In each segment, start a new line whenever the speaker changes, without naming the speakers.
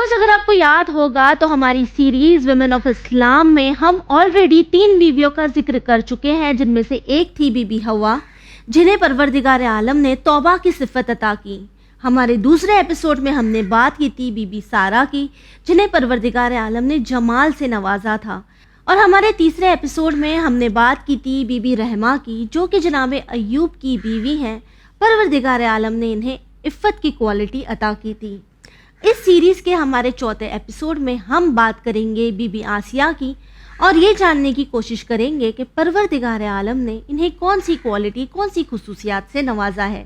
Viewers اگر آپ کو یاد ہوگا تو ہماری سیریز ویمن آف اسلام میں ہم آلریڈی 3 بیویوں کا ذکر کر چکے ہیں، جن میں سے ایک تھی بی بی حوا، جنہیں پروردگار عالم نے توبہ کی صفت عطا کی۔ ہمارے دوسرے ایپیسوڈ میں ہم نے بات کی تھی بی بی سارہ کی، جنہیں پروردگار عالم نے جمال سے نوازا تھا، اور ہمارے تیسرے ایپیسوڈ میں ہم نے بات کی تھی بی بی رحمہ کی، جو کہ جناب ایوب کی بیوی ہیں۔ پروردگار عالم نے انہیں عفت کی کوالٹی عطا کی تھی۔ اس سیریز کے ہمارے چوتھے ایپیسوڈ میں ہم بات کریں گے بی بی آسیہ کی، اور یہ جاننے کی کوشش کریں گے کہ پروردگار عالم نے انہیں کون سی کوالٹی، کون سی خصوصیات سے نوازا ہے۔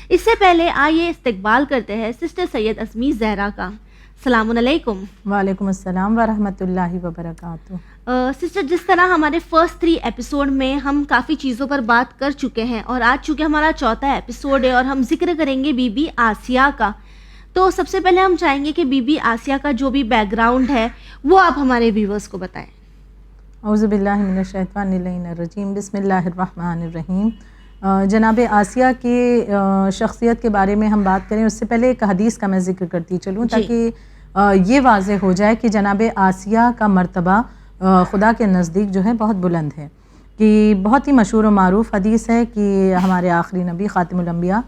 اس سے پہلے آئیے استقبال کرتے ہیں سسٹر سید اسمی زہرا کا۔ السلام علیکم۔
وعلیکم السلام ورحمۃ اللہ وبرکاتہ۔
سسٹر، جس طرح ہمارے فرسٹ 3 ایپیسوڈ میں ہم کافی چیزوں پر بات کر چکے ہیں، اور آج چونکہ ہمارا چوتھا ایپیسوڈ ہے اور ہم ذکر کریں گے بی بی آسیہ کا، تو سب سے پہلے ہم چاہیں گے کہ بی بی آسیہ کا جو بھی بیک گراؤنڈ ہے وہ آپ ہمارے ویورز کو بتائیں۔
اعوذ باللہ من الشیطان الرجیم، بسم اللہ الرحمن الرحیم۔ جناب آسیہ کی شخصیت کے بارے میں ہم بات کریں اس سے پہلے ایک حدیث کا میں ذکر کرتی چلوں تاکہ یہ واضح ہو جائے کہ جناب آسیہ کا مرتبہ خدا کے نزدیک جو ہے بہت بلند ہے، کہ بہت ہی مشہور و معروف حدیث ہے کہ ہمارے آخری نبی خاتم الانبیاء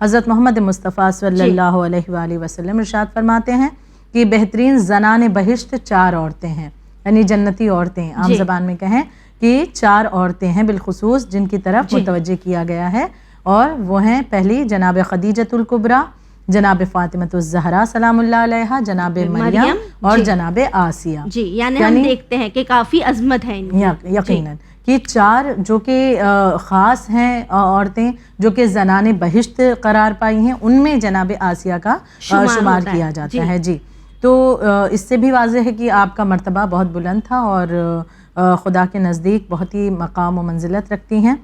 حضرت محمد مصطفیٰ صلی اللہ علیہ وآلہ وسلم ارشاد فرماتے ہیں کہ بہترین زنان بہشت 4 عورتیں ہیں، یعنی جنتی عورتیں، عام زبان میں کہیں کہ 4 عورتیں ہیں بالخصوص جن کی طرف متوجہ کیا گیا ہے، اور وہ ہیں پہلی جناب خدیجۃ الکبریٰ، جناب فاطمۃ الزہرا سلام اللہ علیہا، جناب مریم اور جناب آسیہ۔
یعنی ہم دیکھتے ہیں کہ کافی عظمت ہے
یقیناً کہ 4 جو کہ خاص ہیں عورتیں جو کہ زنان بہشت قرار پائی ہیں، ان میں جناب آسیہ کا شمار کیا جاتا ہے۔ جی، تو اس سے بھی واضح ہے کہ آپ کا مرتبہ بہت بلند تھا اور خدا کے نزدیک بہت ہی مقام و منزلت رکھتی ہیں۔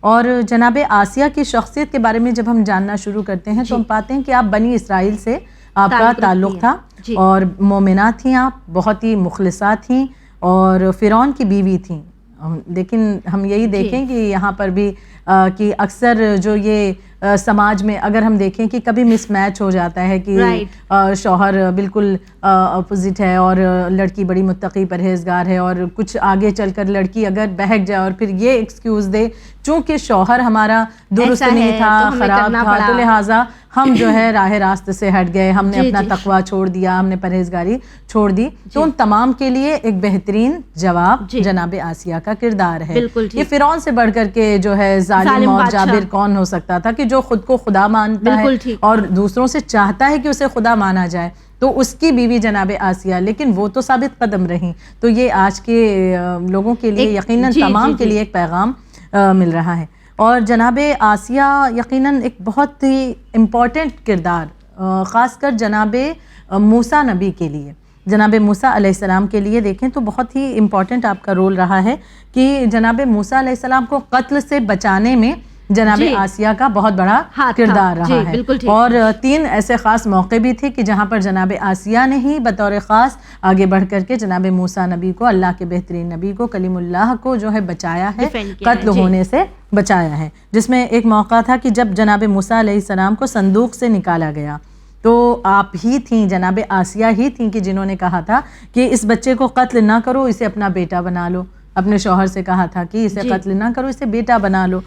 اور جناب آسیہ کی شخصیت کے بارے میں جب ہم جاننا شروع کرتے ہیں تو ہم پاتے ہیں کہ آپ بنی اسرائیل سے آپ کا تعلق تھا، اور مومنہ تھیں، آپ بہت ہی مخلصہ تھیں اور فرعون کی بیوی تھیں۔ لیکن ہم یہی دیکھیں کہ یہاں پر بھی کہ اکثر جو یہ سماج میں اگر ہم دیکھیں کہ کبھی مس میچ ہو جاتا ہے کہ شوہر بالکل اپوزٹ ہے اور لڑکی بڑی متقی پرہیزگار ہے، اور کچھ آگے چل کر لڑکی اگر بہک جائے اور پھر یہ ایکسکیوز دے چونکہ شوہر ہمارا درست نہیں تھا، خراب تھا، تو لہٰذا ہم جو ہے راہ راست سے ہٹ گئے، ہم نے اپنا تقویٰ چھوڑ دیا، ہم نے پرہیزگاری چھوڑ دی۔ تو ان تمام کے لیے ایک بہترین جواب جناب آسیہ کا کردار ہے۔ یہ فرعون سے بڑھ کر کے جو ہے ظالم اور جابر کون ہو سکتا تھا کہ جو خود کو خدا مانتا ہے اور دوسروں سے چاہتا ہے کہ اسے خدا مانا جائے، تو اس کی بیوی جناب آسیہ، لیکن وہ تو ثابت قدم رہیں۔ تو یہ آج کے لوگوں کے لیے یقیناً تمام کے لیے ایک پیغام مل رہا ہے۔ اور جناب آسیہ یقیناً ایک بہت ہی امپورٹنٹ کردار، خاص کر جناب موسیٰ نبی کے لیے، جناب موسیٰ علیہ السلام کے لیے دیکھیں تو بہت ہی امپورٹنٹ آپ کا رول رہا ہے کہ جناب موسیٰ علیہ السلام کو قتل سے بچانے میں جناب آسیہ کا بہت بڑا کردار رہا ہے۔ اور 3 ایسے خاص موقع بھی تھے کہ جہاں پر جناب آسیہ نے ہی بطور خاص آگے بڑھ کر کے جناب موسیٰ نبی کو، اللہ کے بہترین نبی کو، کلیم اللہ کو جو ہے بچایا ہے، قتل ہونے سے بچایا ہے۔ جس میں ایک موقع تھا کہ جب جناب موسیٰ علیہ السلام کو صندوق سے نکالا گیا تو آپ ہی تھیں، جناب آسیہ ہی تھیں کہ جنہوں نے کہا تھا کہ اس بچے کو قتل نہ کرو، اسے اپنا بیٹا بنا لو۔ اپنے شوہر سے کہا تھا کہ اسے قتل نہ کرو، اسے بیٹا بنا لو۔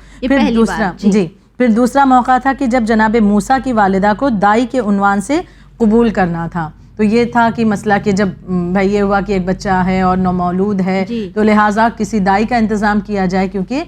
پھر دوسرا موقع تھا کہ جب جناب موسیٰ کی والدہ کو دائی کے عنوان سے قبول کرنا تھا، تو یہ تھا کہ مسئلہ کہ جب بھائی یہ ہوا کہ ایک بچہ ہے اور نومولود ہے تو لہٰذا کسی دائی کا انتظام کیا جائے، کیونکہ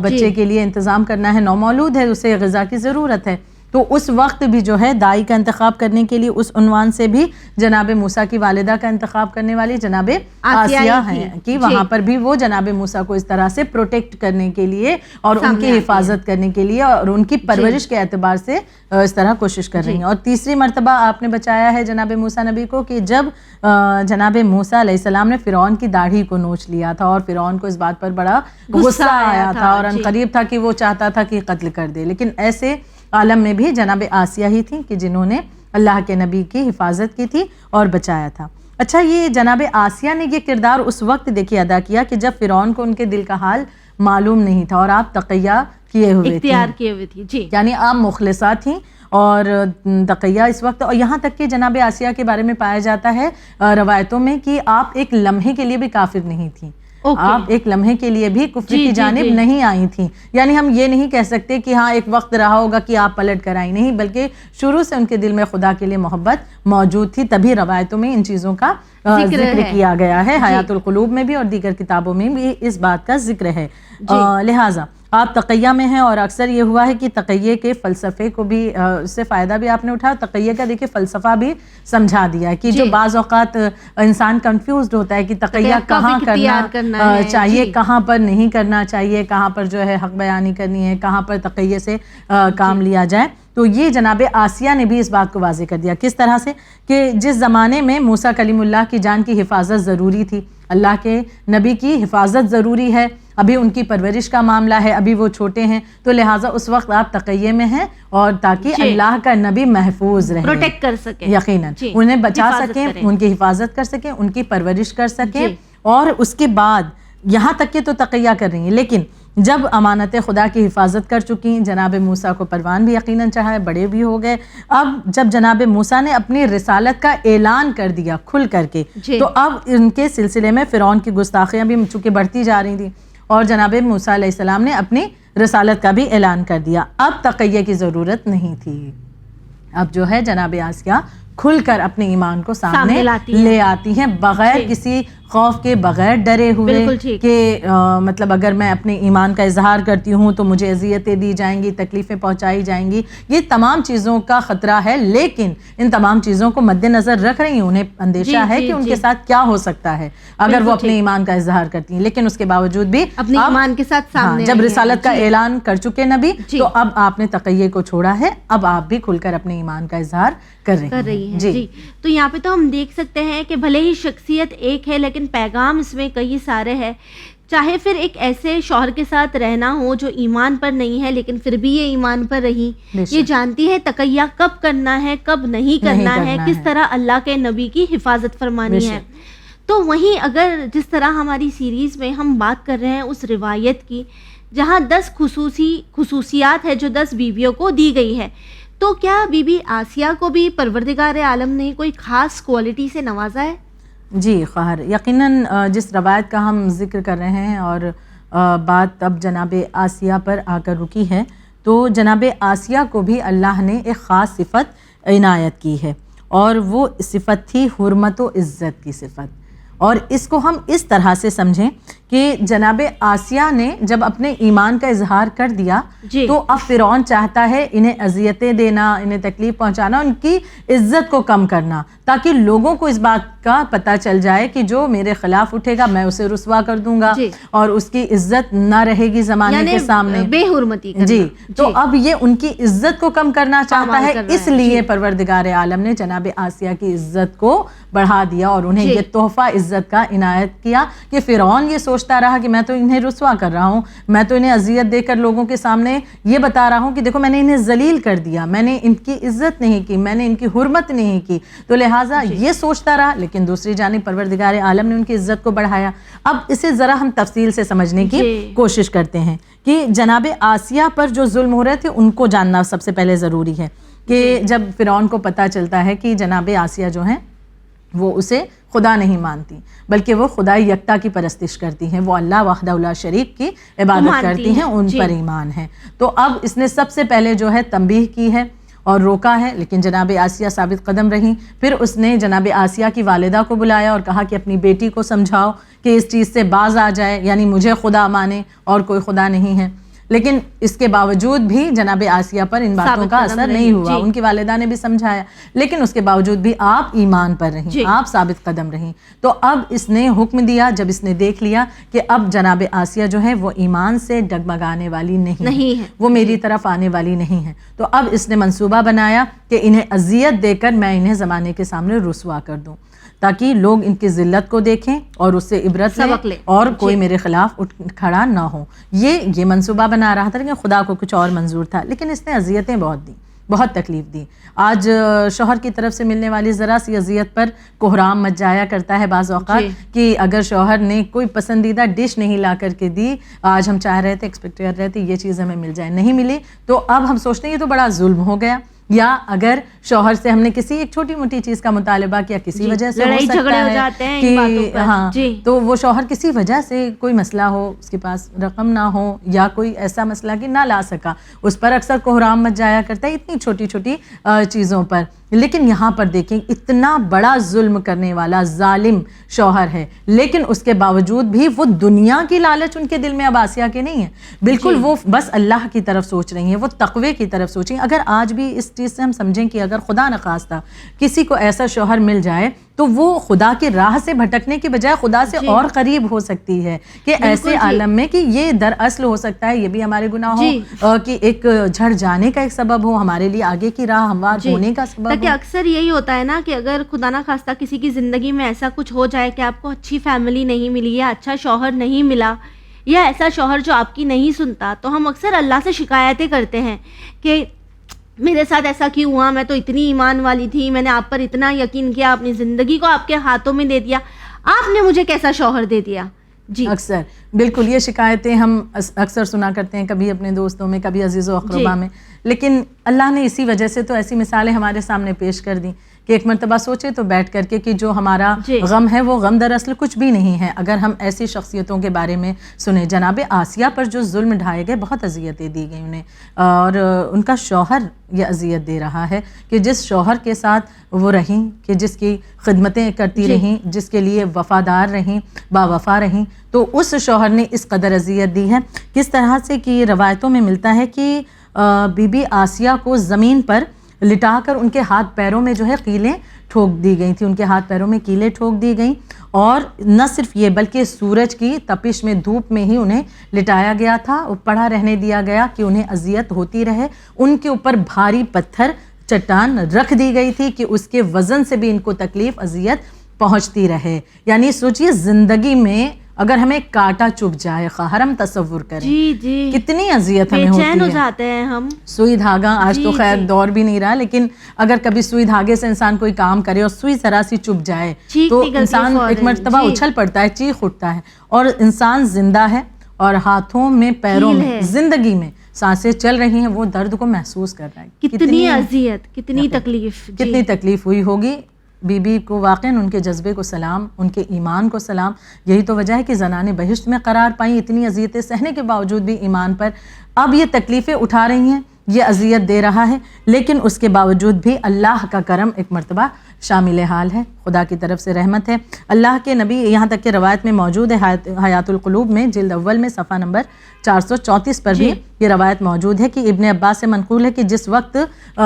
بچے کے لیے انتظام کرنا ہے، نومولود ہے، اسے غذا کی ضرورت ہے۔ تو اس وقت بھی جو ہے دائی کا انتخاب کرنے کے لیے اس عنوان سے بھی جناب موسیٰ کی والدہ کا انتخاب کرنے والی جناب آسیہ ہیں، کہ وہاں پر بھی وہ جناب موسیٰ کو اس طرح سے پروٹیکٹ کرنے کے لیے اور ان کی حفاظت کرنے کے لیے اور ان کی پرورش کے اعتبار سے اس طرح کوشش کر رہی ہیں۔ اور تیسری مرتبہ آپ نے بچایا ہے جناب موسیٰ نبی کو کہ جب جناب موسیٰ علیہ السلام نے فرعون کی داڑھی کو نوچ لیا تھا، اور فرعون کو اس بات پر بڑا غصہ آیا تھا اور عنقریب تھا کہ وہ چاہتا تھا کہ قتل کر دے، لیکن ایسے عالم میں بھی جناب آسیہ ہی تھیں کہ جنہوں نے اللہ کے نبی کی حفاظت کی تھی اور بچایا تھا۔ اچھا، یہ جناب آسیہ نے یہ کردار اس وقت دیکھیے ادا کیا کہ جب فرعون کو ان کے دل کا حال معلوم نہیں تھا اور آپ تقیہ کیے ہوئے تھی،
اختیار کیے ہوئے تھی، جی،
یعنی آپ مخلصہ تھیں اور تقیہ اس وقت، اور یہاں تک کہ جناب آسیہ کے بارے میں پایا جاتا ہے روایتوں میں کہ آپ ایک لمحے کے لیے بھی کافر نہیں تھیں، آپ ایک لمحے کے لیے بھی کفر کی جانب نہیں آئی تھیں. یعنی ہم یہ نہیں کہہ سکتے کہ ہاں ایک وقت رہا ہوگا کہ آپ پلٹ کر آئی، نہیں، بلکہ شروع سے ان کے دل میں خدا کے لیے محبت موجود تھی، تبھی روایتوں میں ان چیزوں کا ذکر کیا گیا ہے. حیات القلوب میں بھی اور دیگر کتابوں میں بھی اس بات کا ذکر ہے. لہٰذا آپ تقیہ میں ہیں، اور اکثر یہ ہوا ہے کہ تقیہ کے فلسفے کو بھی اس سے فائدہ بھی آپ نے اٹھایا. تقیہ کا دیکھیں فلسفہ بھی سمجھا دیا کہ جو بعض اوقات انسان کنفیوزڈ ہوتا ہے کہ تقیہ کہاں کرنا چاہیے، کہاں پر نہیں کرنا چاہیے، کہاں پر جو ہے حق بیانی کرنی ہے، کہاں پر تقیہ سے کام لیا جائے. تو یہ جناب آسیہ نے بھی اس بات کو واضح کر دیا. کس طرح سے کہ جس زمانے میں موسیٰ کلیم اللہ کی جان کی حفاظت ضروری تھی، اللہ کے نبی کی حفاظت ضروری ہے، ابھی ان کی پرورش کا معاملہ ہے، ابھی وہ چھوٹے ہیں، تو لہٰذا اس وقت آپ تقیہ میں ہیں، اور تاکہ اللہ کا نبی محفوظ رہے،
پروٹیکٹ کر سکیں،
یقیناً انہیں بچا سکیں، ان کی حفاظت کر سکیں، ان کی پرورش کر سکیں. اور اس کے بعد یہاں تک کہ تو تقیہ کر رہی ہیں، لیکن جب امانت خدا کی حفاظت کر چکی، جناب موسیٰ کو پروان بھی یقیناً چڑھا ہے، بڑے بھی ہو گئے. اب جب جناب موسیٰ نے اپنی رسالت کا اعلان کر دیا کھل کر کے، تو اب ان کے سلسلے میں فرعون کی گستاخیاں بھی چونکہ بڑھتی جا رہی تھیں، اور جناب موسیٰ علیہ السلام نے اپنی رسالت کا بھی اعلان کر دیا. اب تقیہ کی ضرورت نہیں تھی. اب جو ہے جناب آسیہ کھل کر اپنے ایمان کو سامنے لے آتی ہیں، بغیر کسی خوف کے، بغیر ڈرے ہوئے کہ مطلب اگر میں اپنے ایمان کا اظہار کرتی ہوں تو مجھے اذیتیں دی جائیں گی، تکلیفیں پہنچائی جائیں گی. یہ تمام چیزوں کا خطرہ ہے، لیکن ان تمام چیزوں کو مد نظر رکھ رہی ہیں. انہیں اندیشہ ہے کہ ان کے ساتھ کیا ہو سکتا ہے اگر وہ اپنے ایمان کا اظہار کرتی ہیں، لیکن اس کے باوجود بھی
اپنے ایمان کے ساتھ سامنے
جب رسالت کا اعلان کر چکے نبی، تو اب آپ نے تقیہ کو چھوڑا ہے، اب آپ بھی کھل کر اپنے ایمان کا اظہار کر رہی ہیں.
جی، تو یہاں پہ تو ہم دیکھ سکتے ہیں کہ بھلے ہی شخصیت ایک ہے، لیکن پیغام اس میں کئی سارے ہیں. چاہے پھر ایک ایسے شوہر کے ساتھ رہنا ہو جو ایمان پر نہیں ہے، لیکن پھر بھی یہ ایمان پر رہی، یہ جانتی ہے تقیہ کب کرنا ہے، کب نہیں کرنا ہے، کس طرح اللہ کے نبی کی حفاظت فرمانی ہے. تو وہیں اگر جس طرح ہماری سیریز میں ہم بات کر رہے ہیں اس روایت کی جہاں 10 خصوصیات ہے جو 10 بیویوں کو دی گئی ہے، تو کیا بی بی آسیہ کو بھی پروردگار عالم نے کوئی خاص کوالٹی سے نوازا ہے؟
جی خواہر، یقیناً جس روایت کا ہم ذکر کر رہے ہیں اور بات اب جناب آسیہ پر آ کر رکی ہے، تو جناب آسیہ کو بھی اللہ نے ایک خاص صفت عنایت کی ہے، اور وہ صفت تھی حرمت و عزت کی صفت. اور اس کو ہم اس طرح سے سمجھیں کہ جناب آسیہ نے جب اپنے ایمان کا اظہار کر دیا تو اب فرعون چاہتا ہے انہیں اذیتیں دینا، انہیں تکلیف پہنچانا، ان کی عزت کو کم کرنا، تاکہ لوگوں کو اس بات کا پتہ چل جائے کہ جو میرے خلاف اٹھے گا میں اسے رسوا کر دوں گا، اور اس کی عزت نہ رہے گی زمانے کے سامنے،
بے حرمتی کرنا.
جی، تو اب یہ ان کی عزت کو کم کرنا چاہتا ہے، اس لیے پروردگار عالم نے جناب آسیہ کی عزت کو بڑھا دیا اور انہیں یہ تحفہ عزت کا عنایت کیا کہ فرعون یہ سوچتا رہا کہ میں تو انہیں رسوا کر رہا ہوں، میں تو انہیں اذیت دے کر لوگوں کے سامنے یہ بتا رہا ہوں کہ دیکھو میں نے انہیں ذلیل کر دیا، میں نے ان کی عزت نہیں کی، میں نے ان کی حرمت نہیں کی، تو لہٰذا یہ سوچتا رہا. لیکن دوسری جانب پروردگار عالم نے ان کی عزت کو بڑھایا. اب اسے ذرا ہم تفصیل سے سمجھنے کی کوشش کرتے ہیں کہ جناب آسیہ پر جو ظلم ہو رہے تھے ان کو جاننا سب سے پہلے ضروری ہے کہ جب فرعون کو پتہ چلتا ہے کہ جناب آسیہ جو ہیں وہ اسے خدا نہیں مانتی بلکہ وہ خدا یکتا کی پرستش کرتی ہیں، وہ اللہ وحدہ لا شریک کی عبادت کرتی ہیں، ان پر ایمان ہے. تو اب اس نے سب سے پہلے جو ہے تنبیہ کی ہے اور روکا ہے، لیکن جناب آسیہ ثابت قدم رہیں. پھر اس نے جناب آسیہ کی والدہ کو بلایا اور کہا کہ اپنی بیٹی کو سمجھاؤ کہ اس چیز سے باز آ جائے، یعنی مجھے خدا مانے اور کوئی خدا نہیں ہے. لیکن اس کے باوجود بھی جناب آسیہ پر ان باتوں کا اثر نہیں ہوا. ان کی والدہ نے بھی سمجھایا، لیکن اس کے باوجود بھی آپ ایمان پر رہیں، آپ ثابت قدم رہیں. تو اب اس نے حکم دیا، جب اس نے دیکھ لیا کہ اب جناب آسیہ جو ہے وہ ایمان سے ڈگمگانے والی نہیں ہے، وہ میری طرف آنے والی نہیں ہے، تو اب اس نے منصوبہ بنایا کہ انہیں اذیت دے کر میں انہیں زمانے کے سامنے رسوا کر دوں، تاکہ لوگ ان کی ذلت کو دیکھیں اور اس سے عبرت لیں اور کوئی میرے خلاف اٹھ کھڑا نہ ہو. یہ منصوبہ بنا رہا تھا، لیکن خدا کو کچھ اور منظور تھا. لیکن اس نے اذیتیں بہت دیں، بہت تکلیف دی. آج شوہر کی طرف سے ملنے والی ذرا سی اذیت پر کوہرام مچ جایا کرتا ہے بعض اوقات کہ اگر شوہر نے کوئی پسندیدہ ڈش نہیں لا کر کے دی، آج ہم چاہ رہے تھے، ایکسپیکٹ کر رہے تھے یہ چیز ہمیں مل جائے، نہیں ملی، تو اب ہم سوچتے ہیں یہ تو بڑا ظلم ہو گیا. یا اگر شوہر سے ہم نے کسی ایک چھوٹی موٹی چیز کا مطالبہ کیا کسی وجہ سے
لڑائی جھگڑے ہو جاتے ہیں ان باتوں پر،
ہاں تو وہ شوہر کسی وجہ سے کوئی مسئلہ ہو، اس کے پاس رقم نہ ہو یا کوئی ایسا مسئلہ کہ نہ لا سکا، اس پر اکثر کوحرام مچ جایا کرتا ہے اتنی چھوٹی چھوٹی چیزوں پر. لیکن یہاں پر دیکھیں اتنا بڑا ظلم کرنے والا ظالم شوہر ہے، لیکن اس کے باوجود بھی وہ دنیا کی لالچ ان کے دل میں اب آسیہ کے نہیں ہے، بالکل وہ بس اللہ کی طرف سوچ رہی ہیں، وہ تقوی کی طرف سوچیں. اگر آج بھی اس چیز سے ہم سمجھیں کہ اگر خدا نخواستہ کسی کو ایسا شوہر مل جائے تو وہ خدا کی راہ سے بھٹکنے کی بجائے خدا سے اور قریب ہو سکتی ہے کہ ایسے عالم میں کہ یہ دراصل ہو سکتا ہے یہ بھی ہمارے گناہوں کی ایک جھڑ جانے کا ایک سبب ہو، ہمارے لیے آگے کی راہ ہموار ہونے کا سبب ہو.
کہ اکثر یہی ہوتا ہے نا کہ اگر خدا نہ خواستہ کسی کی زندگی میں ایسا کچھ ہو جائے کہ آپ کو اچھی فیملی نہیں ملی یا اچھا شوہر نہیں ملا یا ایسا شوہر جو آپ کی نہیں سنتا، تو ہم اکثر اللہ سے شکایتیں کرتے ہیں کہ میرے ساتھ ایسا کیوں ہوا، میں تو اتنی ایمان والی تھی، میں نے آپ پر اتنا یقین کیا، اپنی زندگی کو آپ کے ہاتھوں میں دے دیا، آپ نے مجھے کیسا شوہر دے دیا. جی
اکثر بالکل یہ شکایتیں ہم اکثر سنا کرتے ہیں، کبھی اپنے دوستوں میں، کبھی عزیز و اقربا میں. لیکن اللہ نے اسی وجہ سے تو ایسی مثالیں ہمارے سامنے پیش کر دیں کہ ایک مرتبہ سوچے تو بیٹھ کر کے کہ جو ہمارا غم ہے وہ غم دراصل کچھ بھی نہیں ہے. اگر ہم ایسی شخصیتوں کے بارے میں سنیں، جناب آسیہ پر جو ظلم ڈھائے گئے، بہت اذیتیں دی گئی انہیں، اور ان کا شوہر یہ اذیت دے رہا ہے کہ جس شوہر کے ساتھ وہ رہیں، کہ جس کی خدمتیں کرتی رہیں، جس کے لیے وفادار رہیں، با وفا رہیں، تو اس شوہر نے اس قدر اذیت دی ہے. کس طرح سے کہ روایتوں میں ملتا ہے کہ بی بی آسیہ کو زمین پر لٹا کر ان کے ہاتھ پیروں میں جو ہے کیلیں ٹھوک دی گئی تھی، ان کے ہاتھ پیروں میں کیلیں ٹھوک دی گئیں، اور نہ صرف یہ بلکہ سورج کی تپش میں، دھوپ میں ہی انہیں لٹایا گیا تھا اور پڑا رہنے دیا گیا کہ انہیں اذیت ہوتی رہے. ان کے اوپر بھاری پتھر چٹان رکھ دی گئی تھی کہ اس کے وزن سے بھی ان کو تکلیف اذیت پہنچتی رہے. یعنی سوچئے زندگی میں اگر ہمیں کانٹا چبھ جائے، خواہر ہم تصور کریں کتنی اذیت ہمیں ہوتی ہے،
بے چین ہو جاتے ہیں ہم.
سوئی دھاگا آج تو خیر دور بھی نہیں رہا، لیکن اگر کبھی سوئی دھاگے سے انسان کوئی کام کرے اور سوئی ذرا سی چبھ جائے تو انسان ایک مرتبہ اچھل پڑتا ہے، چیخ اٹھتا ہے. اور انسان زندہ ہے اور ہاتھوں میں، پیروں میں، زندگی میں سانسیں چل رہی ہیں، وہ درد کو محسوس کر رہا ہے.
کتنی اذیت، کتنی تکلیف،
کتنی تکلیف ہوئی ہوگی. بی بی کو واقعاً ان کے جذبے کو سلام، ان کے ایمان کو سلام. یہی تو وجہ ہے کہ زنانیں بہشت میں قرار پائیں، اتنی اذیتیں سہنے کے باوجود بھی ایمان پر. اب یہ تکلیفیں اٹھا رہی ہیں، یہ اذیت دے رہا ہے، لیکن اس کے باوجود بھی اللہ کا کرم ایک مرتبہ شامل حال ہے، خدا کی طرف سے رحمت ہے. اللہ کے نبی، یہاں تک کہ روایت میں موجود ہے، حیات القلوب میں جلد اول میں صفحہ نمبر 434 پر بھی یہ روایت موجود ہے کہ ابن عباس سے منقول ہے کہ جس وقت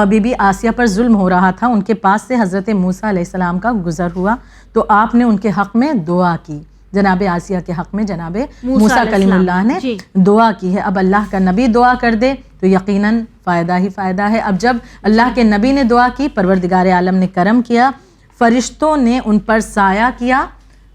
بی بی آسیہ پر ظلم ہو رہا تھا، ان کے پاس سے حضرت موسیٰ علیہ السلام کا گزر ہوا تو آپ نے ان کے حق میں دعا کی. جناب آسیہ کے حق میں جناب موسیٰ کلیم اللہ نے دعا کی ہے. اب اللہ کا نبی دعا کر دے تو یقیناً فائدہ ہی فائدہ ہے. اب جب اللہ کے نبی نے دعا کی، پروردگار عالم نے کرم کیا، فرشتوں نے ان پر سایہ کیا،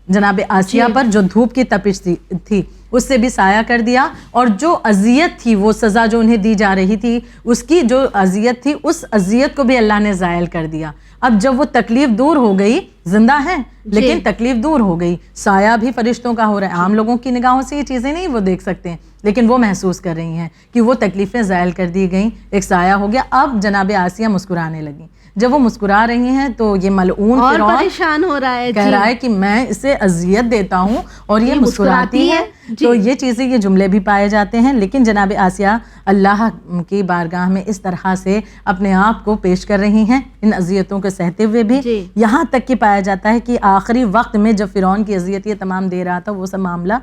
جناب آسیہ پر جو دھوپ کی تپش تھی اس سے بھی سایہ کر دیا، اور جو اذیت تھی، وہ سزا جو انہیں دی جا رہی تھی، اس کی جو اذیت تھی، اس اذیت کو بھی اللہ نے زائل کر دیا. اب جب وہ تکلیف دور ہو گئی، زندہ ہیں لیکن تکلیف دور ہو گئی، سایہ بھی فرشتوں کا ہو رہا ہے. عام لوگوں کی نگاہوں سے یہ چیزیں نہیں وہ دیکھ سکتے ہیں، لیکن وہ محسوس کر رہی ہیں کہ وہ تکلیفیں زائل کر دی گئیں، ایک سایہ ہو گیا. اب جناب آسیہ مسکرانے لگیں. جب وہ مسکرا رہی ہیں تو یہ ملعون فرعون
پریشان ہو رہا ہے،
کہہ رہا ہے کہ میں اسے اذیت دیتا ہوں اور یہ مسکراتی ہے. تو یہ چیزیں، یہ جملے بھی پائے جاتے ہیں. لیکن جناب آسیہ اللہ کی بارگاہ میں اس طرح سے اپنے آپ کو پیش کر رہی ہیں، ان اذیتوں کو سہتے ہوئے بھی. یہاں تک کہ پایا جاتا ہے کہ آخری وقت میں جب فرعون کی اذیت یہ تمام دے رہا تھا، وہ سب معاملہ،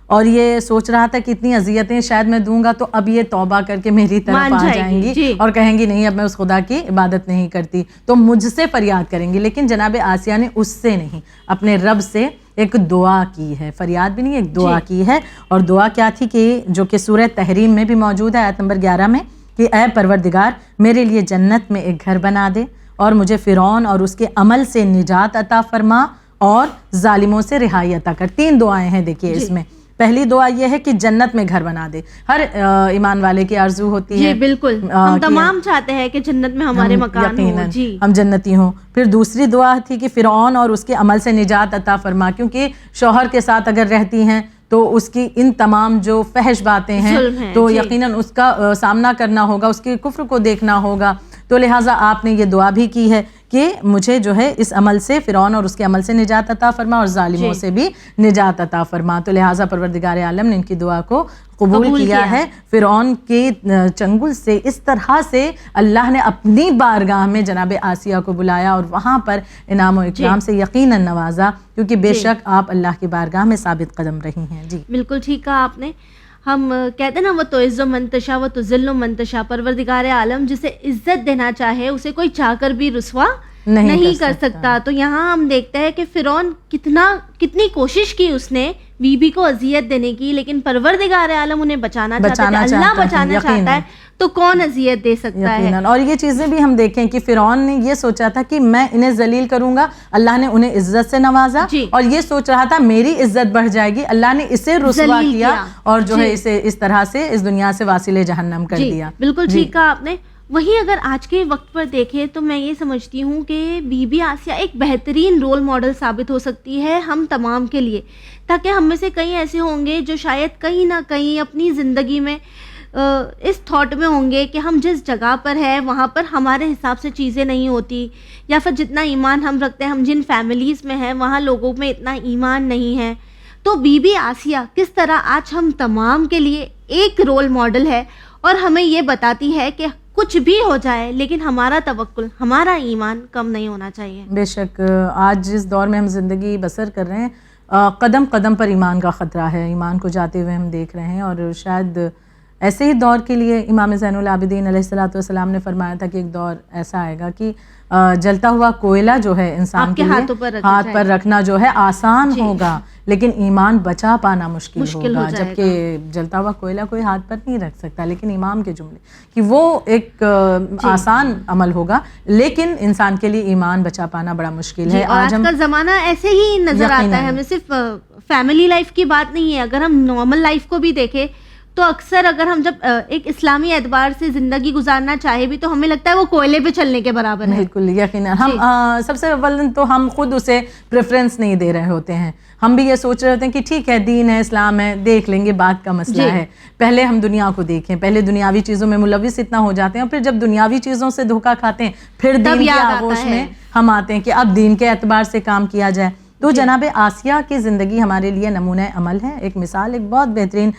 اور یہ سوچ رہا تھا کہ اتنی اذیتیں شاید میں دوں گا تو اب یہ توبہ کر کے میری طرف آ جائیں گی اور کہیں گی نہیں اب میں اس خدا کی عبادت نہیں کرتی تو مجھ سے فریاد کریں گی. لیکن جناب آسیہ نے اس سے نہیں، اپنے رب سے ایک دعا کی ہے، فریاد بھی نہیں، ایک دعا کی ہے. اور دعا کیا تھی کہ جو کہ سورہ تحریم میں بھی موجود ہے، آیت نمبر 11 میں، کہ اے پروردگار میرے لیے جنت میں ایک گھر بنا دے اور مجھے فرعون اور اس کے عمل سے نجات عطا فرما اور ظالموں سے رہائی عطا کر. 3 دعائیں ہیں دیکھیے اس میں. پہلی دعا یہ ہے کہ جنت میں گھر بنا دے. ہر ایمان والے کی آرزو ہوتی ہے،
بالکل ہم تمام چاہتے ہیں کہ جنت میں ہمارے مکان ہو،
ہم جنتی ہوں. پھر دوسری دعا تھی کہ فرعون اور اس کے عمل سے نجات عطا فرما، کیونکہ شوہر کے ساتھ اگر رہتی ہیں تو اس کی ان تمام جو فحش باتیں ہیں تو یقیناً اس کا سامنا کرنا ہوگا، اس کے کفر کو دیکھنا ہوگا. تو لہٰذا آپ نے یہ دعا بھی کی ہے کہ مجھے جو ہے اس عمل سے، فرعون اور اس کے عمل سے نجات عطا فرما اور ظالموں سے بھی نجات عطا فرما. تو لہٰذا پروردگار عالم نے ان کی دعا کو قبول کیا ہے. فرعون کے چنگل سے اس طرح سے اللہ نے اپنی بارگاہ میں جناب آسیہ کو بلایا اور وہاں پر انعام و اکرام سے یقیناً نوازا، کیونکہ بے شک آپ اللہ کی بارگاہ میں ثابت قدم رہی ہیں. جی
بالکل ٹھیک کہا آپ نے. ہم کہتے ہیں نا وہ تو عز و منتشا وہ تو ذل و منتشا، پروردگار عالم جسے عزت دینا چاہے اسے کوئی چاہ کر بھی رسوا نہیں کر سکتا. تو یہاں ہم دیکھتے ہیں کہ فرعون کتنی کوشش کی اس نے بی بی کو اذیت دینے کی، لیکن پروردگار عالم انہیں بچانا چاہتا ہے. اللہ بچانا چاہتا ہے تو کون اذیت دے سکتا ہے.
اور یہ چیزیں بھی ہم دیکھیں کہ فرعون نے یہ سوچا تھا کہ میں انہیں ذلیل کروں گا، اللہ نے انہیں عزت سے نوازا، اور یہ سوچ رہا تھا میری عزت بڑھ جائے گی، اللہ نے اسے رسوا کیا اور جو ہے اسے اس طرح سے اس دنیا سے واصل جہنم کر دیا.
بالکل ٹھیک کہا آپ نے. وہیں اگر آج کے وقت پر دیکھیں تو میں یہ سمجھتی ہوں کہ بی بی آسیہ ایک بہترین رول ماڈل ثابت ہو سکتی ہے ہم تمام کے لیے، تاکہ ہم میں سے کئی ایسے ہوں گے جو شاید کہیں نہ کہیں اپنی زندگی میں اس تھاٹ میں ہوں گے کہ ہم جس جگہ پر ہے وہاں پر ہمارے حساب سے چیزیں نہیں ہوتی، یا پھر جتنا ایمان ہم رکھتے ہیں، ہم جن فیملیز میں ہیں وہاں لوگوں میں اتنا ایمان نہیں ہے. تو بی بی آسیہ کس طرح آج ہم تمام کے لیے ایک رول ماڈل ہے اور ہمیں یہ بتاتی ہے کہ کچھ بھی ہو جائے لیکن ہمارا توکل، ہمارا ایمان کم نہیں ہونا چاہیے.
بے شک آج جس دور میں ہم زندگی بسر کر رہے ہیں، قدم قدم پر ایمان کا خطرہ ہے، ایمان کو جاتے ہوئے ہم دیکھ رہے ہیں. اور شاید ایسے ہی دور کے لیے امام زین العابدین علیہ الصلوۃ والسلام نے فرمایا تھا کہ ایک دور ایسا آئے گا کہ جلتا ہوا کوئلہ جو ہے انسان کے لیے ہاتھ پر رکھنا جو ہے آسان ہوگا، لیکن ایمان بچا پانا مشکل ہوگا. جبکہ جلتا ہوا کوئلہ کوئی ہاتھ پر نہیں رکھ سکتا، لیکن ایمان کے جملے کہ وہ ایک آسان عمل ہوگا، لیکن انسان کے لیے ایمان بچا پانا بڑا مشکل ہے.
آج کا زمانہ ایسے ہی نظر آتا ہے. ہمیں صرف فیملی لائف کی بات نہیں ہے، اگر ہم نارمل لائف کو بھی دیکھیں تو اکثر اگر ہم جب ایک اسلامی اعتبار سے زندگی گزارنا چاہے بھی تو ہمیں لگتا ہے وہ کوئلے پہ چلنے کے برابر ہے.
بالکل یقیناً. ہم سب سے اول تو ہم خود اسے پریفرنس نہیں دے رہے ہوتے ہیں. ہم بھی یہ سوچ رہے ہوتے ہیں کہ ٹھیک ہے، دین ہے، اسلام ہے، دیکھ لیں گے، بات کا مسئلہ ہے. پہلے ہم دنیا کو دیکھیں، پہلے دنیاوی چیزوں میں ملوث اتنا ہو جاتے ہیں، اور پھر جب دنیاوی چیزوں سے دھوکہ کھاتے ہیں پھر دین کی آغوش میں ہم آتے ہیں کہ اب دین کے اعتبار سے کام کیا جائے. تو جناب آسیہ کی زندگی ہمارے لیے نمونہ عمل ہے، ایک مثال، ایک بہت بہترین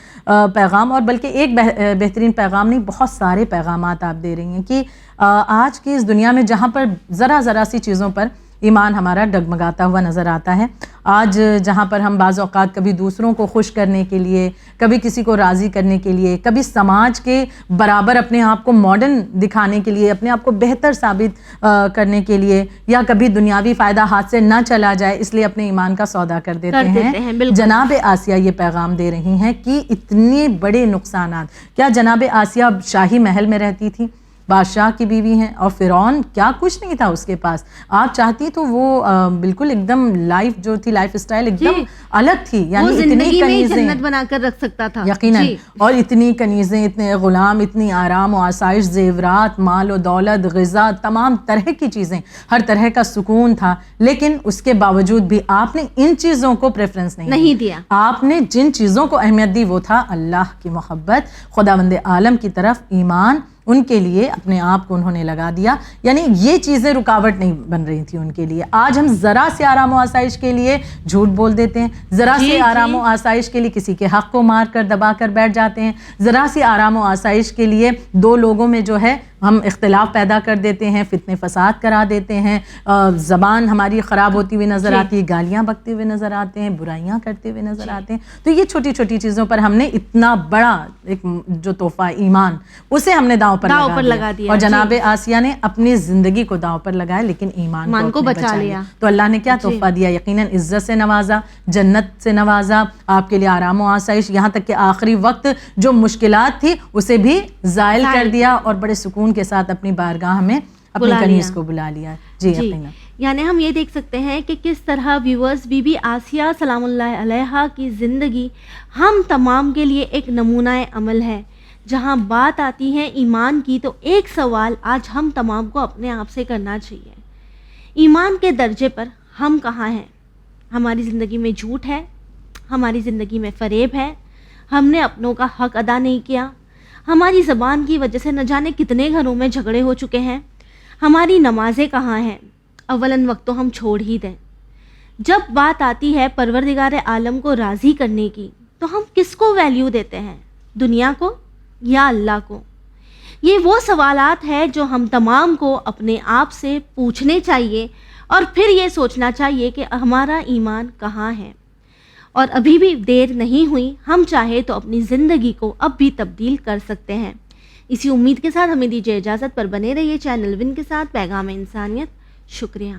پیغام. اور بلکہ ایک بہترین پیغام نہیں، بہت سارے پیغامات آپ دے رہی ہیں کہ آج کی اس دنیا میں جہاں پر ذرا سی چیزوں پر ایمان ہمارا ڈگمگاتا ہوا نظر آتا ہے، آج جہاں پر ہم بعض اوقات کبھی دوسروں کو خوش کرنے کے لیے، کبھی کسی کو راضی کرنے کے لیے، کبھی سماج کے برابر اپنے آپ کو ماڈرن دکھانے کے لیے، اپنے آپ کو بہتر ثابت کرنے کے لیے، یا کبھی دنیاوی فائدہ ہاتھ سے نہ چلا جائے اس لیے اپنے ایمان کا سودا کر دیتے ہیں. جناب آسیہ یہ پیغام دے رہی ہیں کہ اتنے بڑے نقصانات. کیا جناب آسیہ شاہی محل میں رہتی تھی، بادشاہ کی بیوی ہیں، اور فرعون کیا کچھ نہیں تھا اس کے پاس. آپ چاہتی تو وہ بالکل ایک دم لائف جو تھی، لائف اسٹائل ایک دم الگ تھی. یعنی اتنی کنیزیں
جنت بنا کر رکھ سکتا تھا
یقیناً، اور اتنی کنیزیں، اتنے غلام، اتنی آرام و آسائش، زیورات، مال و دولت، غذا، تمام طرح کی چیزیں، ہر طرح کا سکون تھا. لیکن اس کے باوجود بھی آپ نے ان چیزوں کو پریفرنس نہیں
دیا.
آپ نے جن چیزوں کو اہمیت دی وہ تھا اللہ کی محبت، خداوند عالم کی طرف ایمان. ان کے لیے اپنے آپ کو انہوں نے لگا دیا. یعنی یہ چیزیں رکاوٹ نہیں بن رہی تھی ان کے لیے. آج ہم ذرا سے آرام و آسائش کے لیے جھوٹ بول دیتے ہیں، ذرا سے آرام و آسائش کے لیے کسی کے حق کو مار کر دبا کر بیٹھ جاتے ہیں، ذرا سی آرام و آسائش کے لیے دو لوگوں میں جو ہے ہم اختلاف پیدا کر دیتے ہیں، فتنے فساد کرا دیتے ہیں، زبان ہماری خراب ہوتی ہوئی نظر آتی ہے، گالیاں بکتے ہوئے نظر آتے ہیں، برائیاں کرتے ہوئے نظر آتے ہیں. تو یہ چھوٹی چھوٹی چیزوں پر ہم نے اتنا بڑا ایک جو تحفہ ایمان اسے ہم نے داؤں پر لگا دیا. اور جناب آسیہ نے اپنی زندگی کو داؤں پر لگایا لیکن ایمان کو بچا لیا. تو اللہ نے کیا تحفہ دیا؟ یقیناً عزت سے نوازا، جنت سے نوازا، آپ کے لیے آرام و آسائش، یہاں تک کہ آخری وقت جو مشکلات تھی اسے بھی زائل کر دیا اور بڑے سکون کے ساتھ اپنی بارگاہ میں اپنی کنیز کو بلا لیا. جی
یعنی ہم یہ دیکھ سکتے ہیں کہ کس طرح ویورز بی بی آسیہ سلام اللہ علیہا کی زندگی ہم تمام کے لیے ایک نمونہ عمل ہے. جہاں بات آتی ہے ایمان کی تو ایک سوال آج ہم تمام کو اپنے آپ سے کرنا چاہیے، ایمان کے درجے پر ہم کہاں ہیں؟ ہماری زندگی میں جھوٹ ہے، ہماری زندگی میں فریب ہے، ہم نے اپنوں کا حق ادا نہیں کیا، ہماری زبان کی وجہ سے نہ جانے کتنے گھروں میں جھگڑے ہو چکے ہیں، ہماری نمازیں کہاں ہیں؟ اولن وقت تو ہم چھوڑ ہی دیں. جب بات آتی ہے پروردگار عالم کو راضی کرنے کی تو ہم کس کو ویلیو دیتے ہیں؟ دنیا کو یا اللہ کو؟ یہ وہ سوالات ہیں جو ہم تمام کو اپنے آپ سے پوچھنے چاہیے اور پھر یہ سوچنا چاہیے کہ ہمارا ایمان کہاں ہے. اور ابھی بھی دیر نہیں ہوئی، ہم چاہے تو اپنی زندگی کو اب بھی تبدیل کر سکتے ہیں. اسی امید کے ساتھ ہمیں دیجیے اجازت، پر بنے رہیے چینل ون کے ساتھ پیغام انسانیت. شکریہ.